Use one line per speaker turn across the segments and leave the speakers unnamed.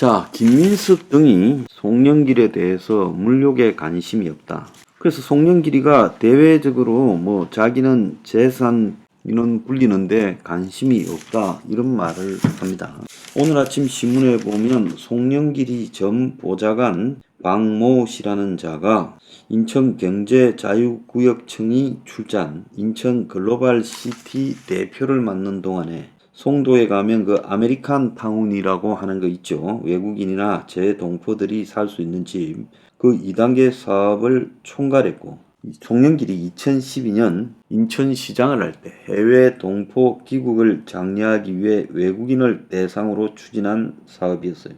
자, 김민석 등이 송영길에 대해서 물욕에 관심이 없다. 그래서 송영길이가 대외적으로 자기는 재산 이런 굴리는데 관심이 없다 이런 말을 합니다. 오늘 아침 신문에 보면 송영길이 전 보좌관 박모 씨라는 자가 인천경제자유구역청이 출자한 인천글로벌시티 대표를 맡는 동안에 송도에 가면 그 아메리칸 타운이라고 하는 거 있죠. 외국인이나 재동포들이 살 수 있는 집. 그 2단계 사업을 총괄했고, 송영길이 2012년 인천시장을 할 때 해외 동포 귀국을 장려하기 위해 외국인을 대상으로 추진한 사업이었어요.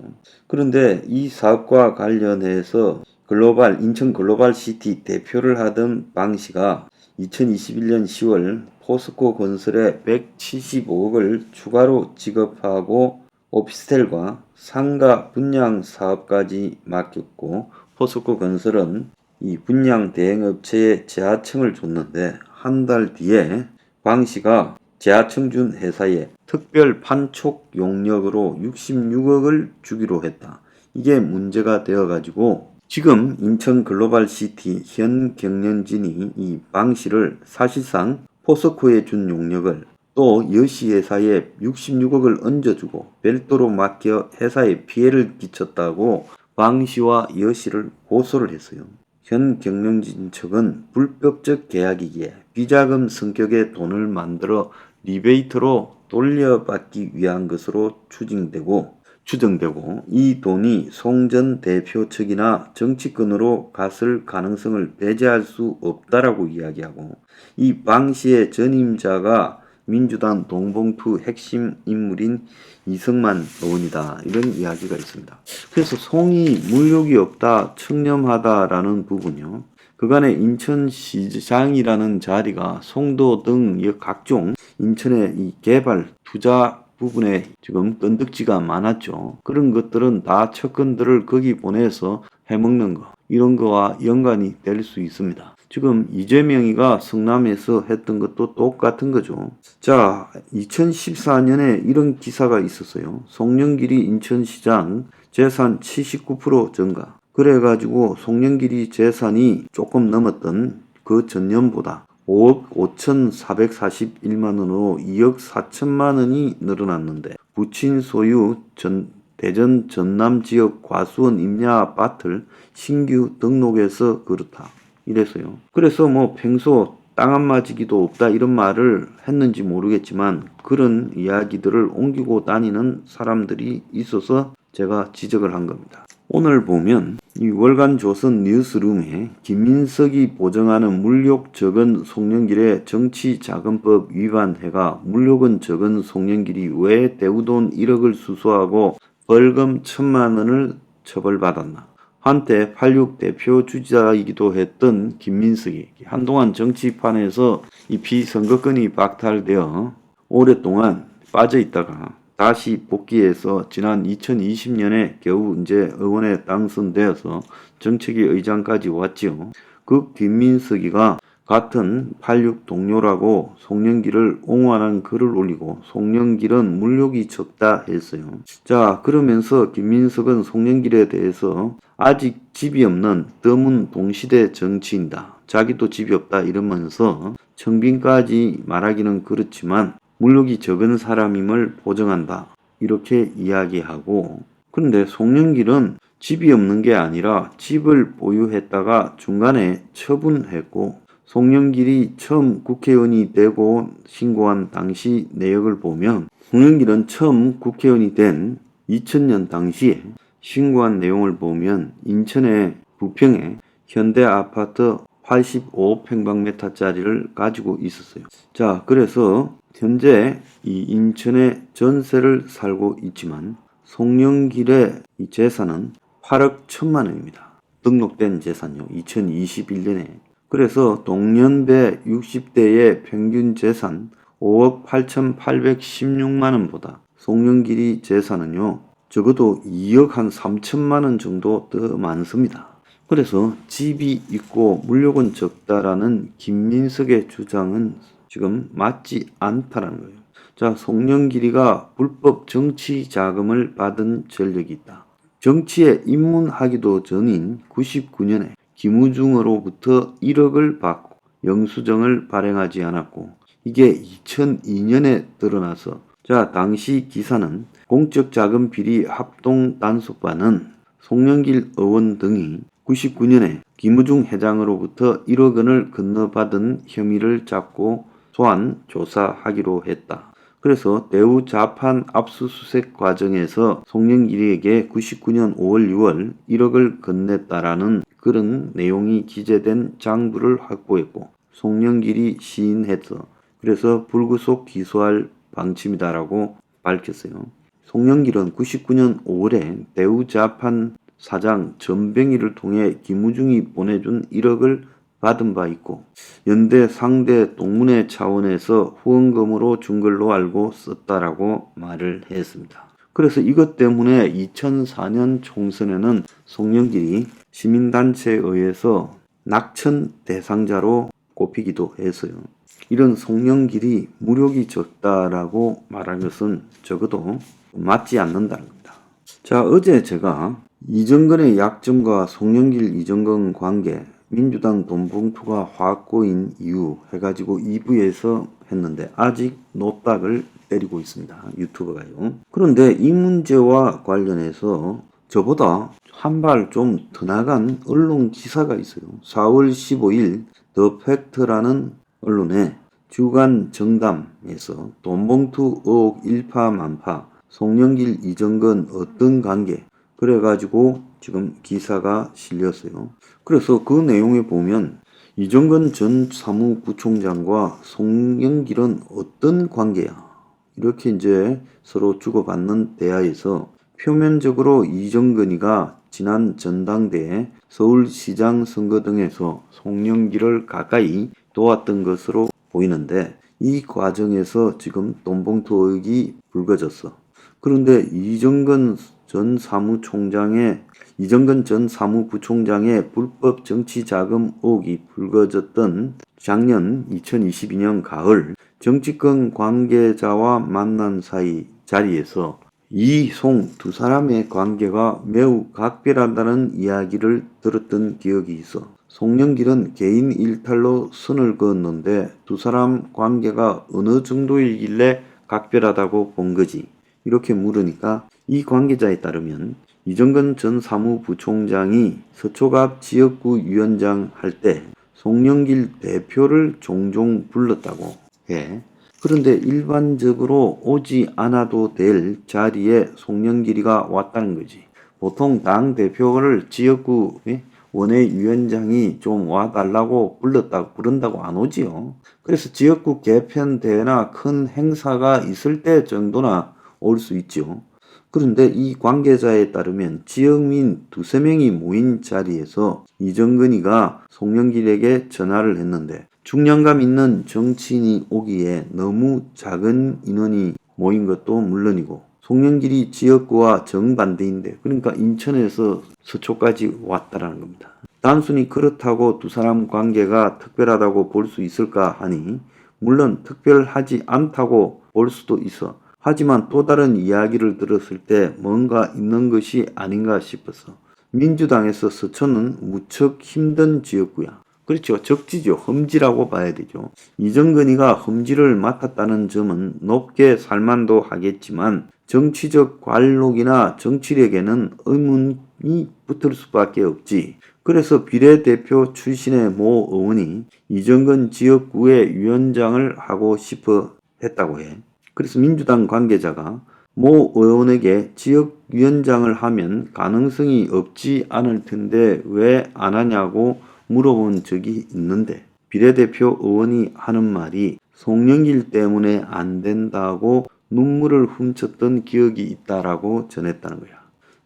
그런데 이 사업과 관련해서 인천 글로벌시티 대표를 하던 방 씨가 2021년 10월 포스코 건설에 175억을 추가로 지급하고 오피스텔과 상가 분양 사업까지 맡겼고, 포스코 건설은 이 분양 대행업체에 재하청을 줬는데 한 달 뒤에 방 씨가 재하청 준 회사에 특별 판촉 용역으로 66억을 주기로 했다. 이게 문제가 되어가지고 지금 인천 글로벌시티 현 경영진이 이 방 씨를 사실상 포스코에 준 용역을 또 여시 회사에 66억을 얹어주고 별도로 맡겨 회사에 피해를 끼쳤다고 방 씨와 여시를 고소를 했어요. 현 경영진 측은 불법적 계약이기에 비자금 성격의 돈을 만들어 리베이트로 돌려받기 위한 것으로 추정되고 이 돈이 송 전 대표 측이나 정치권으로 갔을 가능성을 배제할 수 없다라고 이야기하고, 이 방 씨의 전임자가 민주당 동봉투 핵심 인물인 이승만 의원이다 이런 이야기가 있습니다. 그래서 송이 물욕이 없다 청렴하다라는 부분요, 그간의 인천시장이라는 자리가 송도 등 각종 인천의 이 개발 투자 부분에 지금 건덕지가 많았죠. 그런 것들은 다 측근들을 거기 보내서 해먹는 거, 이런 거와 연관이 될 수 있습니다. 지금 이재명이가 성남에서 했던 것도 똑같은 거죠. 자, 2014년에 이런 기사가 있었어요. 송영길이 인천시장 재산 79% 증가. 그래가지고 송영길이 재산이 조금 넘었던 그 전년보다 5억 5,441만원으로 2억 4천만원이 늘어났는데, 부친 소유 대전 전남 지역 과수원 임야 아파트를 신규 등록해서 그렇다 이랬어요. 그래서 평소 땅 한 마지기도 없다 이런 말을 했는지 모르겠지만 그런 이야기들을 옮기고 다니는 사람들이 있어서 제가 지적을 한 겁니다. 오늘 보면 이 월간 조선 뉴스룸에 김민석이 보정하는 물욕 적은 송영길의 정치자금법 위반해가 물욕은 적은 송영길이 왜 대우돈 1억을 수수하고 벌금 1,000만원을 처벌받았나. 한때 86 대표 주자이기도 했던 김민석이 한동안 정치판에서 이 비선거권이 박탈되어 오랫동안 빠져있다가 다시 복귀해서 지난 2020년에 겨우 의원에 당선되어서 정책위 의장까지 왔지요. 그 김민석이가 같은 86 동료라고 송영길을 옹호하는 글을 올리고 송영길은 물욕이 적다 했어요. 자, 그러면서 김민석은 송영길에 대해서 아직 집이 없는 드문 동시대 정치인다, 자기도 집이 없다 이러면서 청빈까지 말하기는 그렇지만 물욕이 적은 사람임을 보정한다 이렇게 이야기하고, 그런데 송영길은 집이 없는 게 아니라 집을 보유했다가 중간에 처분했고, 송영길이 처음 국회의원이 되고 신고한 당시 내역을 보면 송영길은 처음 국회의원이 된 2000년 당시에 신고한 내용을 보면 인천의 부평에 현대 아파트 85평방미터짜리를 가지고 있었어요. 자, 그래서 현재 이 인천에 전세를 살고 있지만 송영길의 이 재산은 8억 1천만 원입니다. 등록된 재산요. 2021년에. 그래서 동년배 60대의 평균 재산 5억 8,816만 원보다 송영길이 재산은요, 적어도 2억 한 3천만 원 정도 더 많습니다. 그래서 집이 있고 물욕은 적다라는 김민석의 주장은 지금 맞지 않다라는 거예요. 자, 송영길이가 불법 정치 자금을 받은 전력이 있다. 정치에 입문하기도 전인 99년에 김우중으로부터 1억을 받고 영수증을 발행하지 않았고 이게 2002년에 드러나서 당시 기사는 공적 자금 비리 합동 단속반은 송영길 의원 등이 99년에 김우중 회장으로부터 1억 원을 건너받은 혐의를 잡고 소환 조사하기로 했다. 그래서 대우 자판 압수수색 과정에서 송영길에게 99년 5월 6월 1억을 건넸다라는 그런 내용이 기재된 장부를 확보했고 송영길이 시인해서 그래서 불구속 기소할 방침이다라고 밝혔어요. 송영길은 99년 5월에 대우 자판 사장 전병희를 통해 김우중이 보내준 1억을 받은 바 있고 연대 상대 동문회 차원에서 후원금으로 준 걸로 알고 썼다라고 말을 했습니다. 그래서 이것 때문에 2004년 총선에는 송영길이 시민단체에 의해서 낙천 대상자로 꼽히기도 했어요. 이런 송영길이 무력이 적다라고 말한 것은 적어도 맞지 않는다는 겁니다. 어제 제가 이정근의 약점과 송영길 이정근 관계 민주당 돈봉투가 확고인 이유 해가지고 2부에서 했는데 아직 노딱을 때리고 있습니다. 유튜버가요. 그런데 이 문제와 관련해서 저보다 한 발 좀 더 나간 언론 기사가 있어요. 4월 15일 더 팩트라는 언론에 주간 정담에서 돈봉투 의혹 일파만파 송영길 이정근 어떤 관계 그래가지고 지금 기사가 실렸어요. 그래서 그 내용에 보면 이정근 전 사무부총장과 송영길은 어떤 관계야? 이렇게 이제 서로 주고받는 대화에서 표면적으로 이정근이가 지난 전당대회 서울시장 선거 등에서 송영길을 가까이 도왔던 것으로 보이는데 이 과정에서 지금 돈봉투 의혹이 불거졌어. 그런데 이정근 전 사무부총장의 불법 정치자금 의혹이 불거졌던 작년 2022년 가을 정치권 관계자와 만난 사이 자리에서 이, 송 두 사람의 관계가 매우 각별하다는 이야기를 들었던 기억이 있어. 송영길은 개인 일탈로 선을 그었는데 두 사람 관계가 어느 정도이길래 각별하다고 본 거지. 이렇게 물으니까 이 관계자에 따르면 이정근 전 사무부총장이 서초갑 지역구 위원장 할 때 송영길 대표를 종종 불렀다고 해. 그런데 일반적으로 오지 않아도 될 자리에 송영길이가 왔다는 거지. 보통 당 대표를 지역구 원외위원장이 좀 와달라고 부른다고 안 오지요. 그래서 지역구 개편대회나 큰 행사가 있을 때 정도나 올 수 있죠. 그런데 이 관계자에 따르면 지역민 2~3명이 모인 자리에서 이정근이가 송영길에게 전화를 했는데 중량감 있는 정치인이 오기에 너무 작은 인원이 모인 것도 물론이고 송영길이 지역구와 정반대인데 그러니까 인천에서 서초까지 왔다라는 겁니다. 단순히 그렇다고 두 사람 관계가 특별하다고 볼 수 있을까 하니 물론 특별하지 않다고 볼 수도 있어. 하지만 또 다른 이야기를 들었을 때 뭔가 있는 것이 아닌가 싶어서 민주당에서 서초는 무척 힘든 지역구야. 그렇죠. 적지죠. 험지라고 봐야 되죠. 이정근이가 험지를 맡았다는 점은 높게 살만도 하겠지만 정치적 관록이나 정치력에는 의문이 붙을 수밖에 없지. 그래서 비례대표 출신의 모 의원이 이정근 지역구의 위원장을 하고 싶어 했다고 해. 그래서 민주당 관계자가 모 의원에게 지역위원장을 하면 가능성이 없지 않을 텐데 왜 안 하냐고 물어본 적이 있는데 비례대표 의원이 하는 말이 송영길 때문에 안 된다고 눈물을 훔쳤던 기억이 있다라고 전했다는 거야.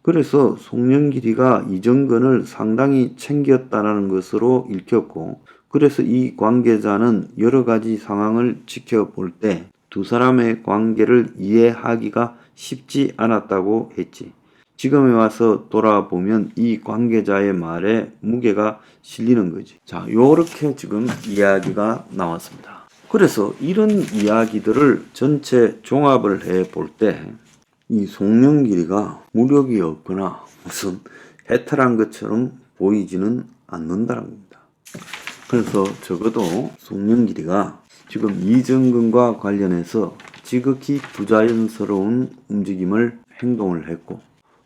그래서 송영길이가 이정근을 상당히 챙겼다는 것으로 읽혔고 그래서 이 관계자는 여러 가지 상황을 지켜볼 때 두 사람의 관계를 이해하기가 쉽지 않았다고 했지. 지금에 와서 돌아보면 이 관계자의 말에 무게가 실리는 거지. 요렇게 지금 이야기가 나왔습니다. 그래서 이런 이야기들을 전체 종합을 해 볼 때 이 송영길이가 무력이 없거나 무슨 해탈한 것처럼 보이지는 않는다는 겁니다. 그래서 적어도 송영길이가 지금 이정근과 관련해서 지극히 부자연스러운 움직임을 행동을 했고,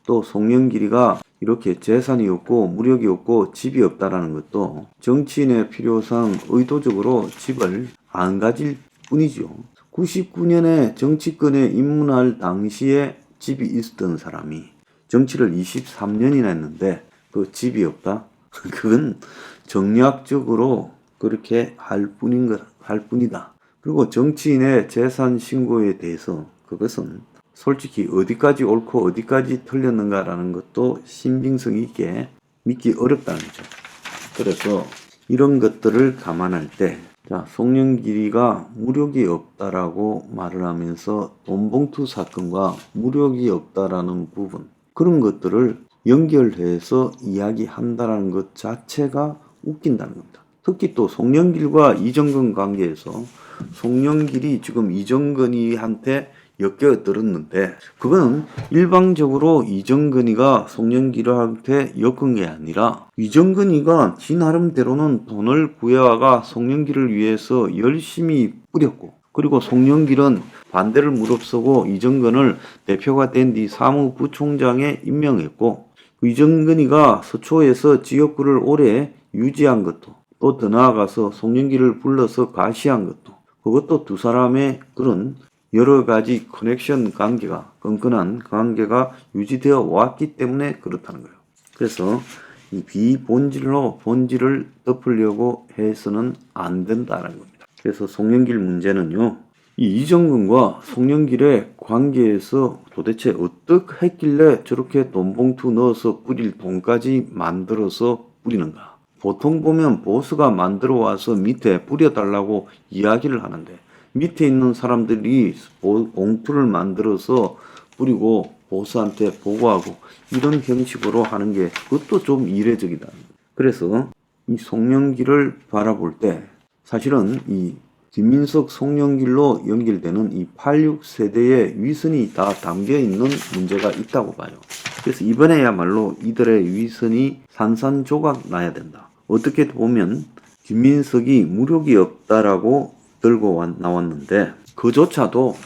또 송영길이가 이렇게 재산이 없고 무력이 없고 집이 없다라는 것도 정치인의 필요상 의도적으로 집을 안 가질 뿐이죠. 99년에 정치권에 입문할 당시에 집이 있었던 사람이 정치를 23년이나 했는데 그 집이 없다? 그건 정략적으로 그렇게 할 뿐이다. 그리고 정치인의 재산 신고에 대해서 그것은 솔직히 어디까지 옳고 어디까지 틀렸는가라는 것도 신빙성 있게 믿기 어렵다는 거죠. 그래서 이런 것들을 감안할 때, 자, 송영길이가 무력이 없다라고 말을 하면서 돈봉투 사건과 무력이 없다라는 부분, 그런 것들을 연결해서 이야기한다는 것 자체가 웃긴다는 겁니다. 특히 또 송영길과 이정근 관계에서 송영길이 지금 이정근이한테 엮여들었는데, 그거는 일방적으로 이정근이가 송영길한테 엮은 게 아니라 이정근이가 지 나름대로는 돈을 구해와가 송영길을 위해서 열심히 뿌렸고, 그리고 송영길은 반대를 무릅쓰고 이정근을 대표가 된 뒤 사무부총장에 임명했고, 이정근이가 서초에서 지역구를 오래 유지한 것도, 또 더 나아가서 송영길을 불러서 가시한 것도, 그것도 두 사람의 그런 여러 가지 커넥션 관계가, 끈끈한 관계가 유지되어 왔기 때문에 그렇다는 거예요. 그래서 이 비본질로 본질을 덮으려고 해서는 안 된다는 겁니다. 그래서 송영길 문제는요, 이 이정근과 송영길의 관계에서 도대체 어떻게 했길래 저렇게 돈봉투 넣어서 뿌릴 돈까지 만들어서 뿌리는가. 보통 보면 보스가 만들어 와서 밑에 뿌려달라고 이야기를 하는데, 밑에 있는 사람들이 봉투를 만들어서 뿌리고 보스한테 보고하고 이런 형식으로 하는 게 그것도 좀 이례적이다. 그래서 이 송영길을 바라볼 때 사실은 이 김민석 송영길로 연결되는 이 86세대의 위선이 다 담겨있는 문제가 있다고 봐요. 그래서 이번에야말로 이들의 위선이 산산조각 나야 된다. 어떻게 보면 김민석이 무력이 없다라고 들고 나왔는데 그조차도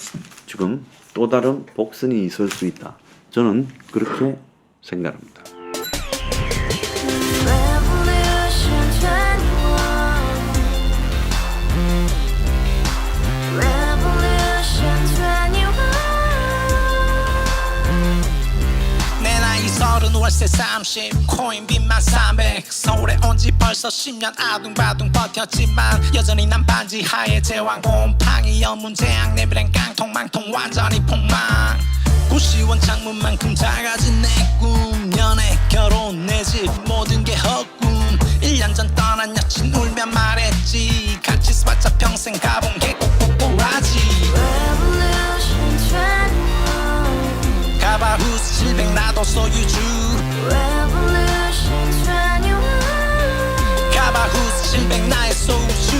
지금 또 다른 복선이 있을 수 있다. 저는 그렇게 생각합니다.
월세 30 코인빚만 300 서울에 온지 벌써 10년 아둥바둥 버텼지만 여전히 난 반지 하에 제왕 곰팡이 연문제약 내비랑 깡통망통 완전히 폭망 90원 창문만큼 작아진 내 꿈 연애 결혼 내 집 모든 게 헛꿈 1년 전 떠난 여친 울며 말했지 같이 써봤자 평생 가본 게 꼭꼭꼭라지 가바후스 700 나도 소유주 가바후스 700 나의 소유주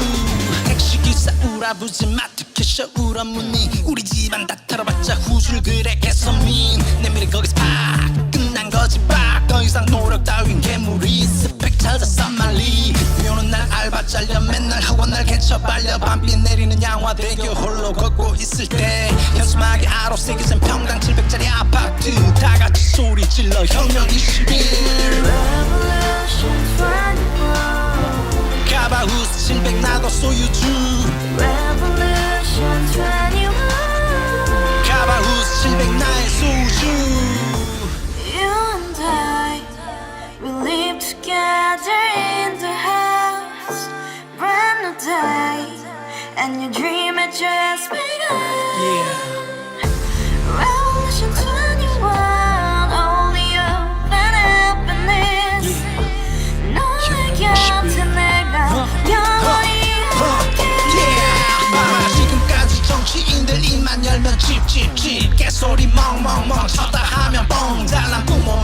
택시기사 우라부지 마트캐셔 울어무니 우리 집안 다 털어봤자 후줄 그래 개선민 내 미래 거기서 팍 끝난 거지 팍더 이상 노력 따윈 괴물이 스펙 찾아 쌈말리 비오는 날 알바 잘려 맨날 학원 날 개쳐 발려 밤비 내리는 양화대교 홀로 걷고 있을 때 현수막에 아로 새겨진 평당 700짜리 아파트 다같이 소리 질러 혁명 21 가바후스 700 나도 소유주 가바후스 700 나의 소유주
You and I, we live together in the house brand new day and your dream had just begun Revolution 21 only hope and happiness 너의 곁에 내가 영원히
지금까지 정치인들 입만 열면 찝찝찝 개소리 멍멍멍 쳤다 하면 뻥 잘난 부모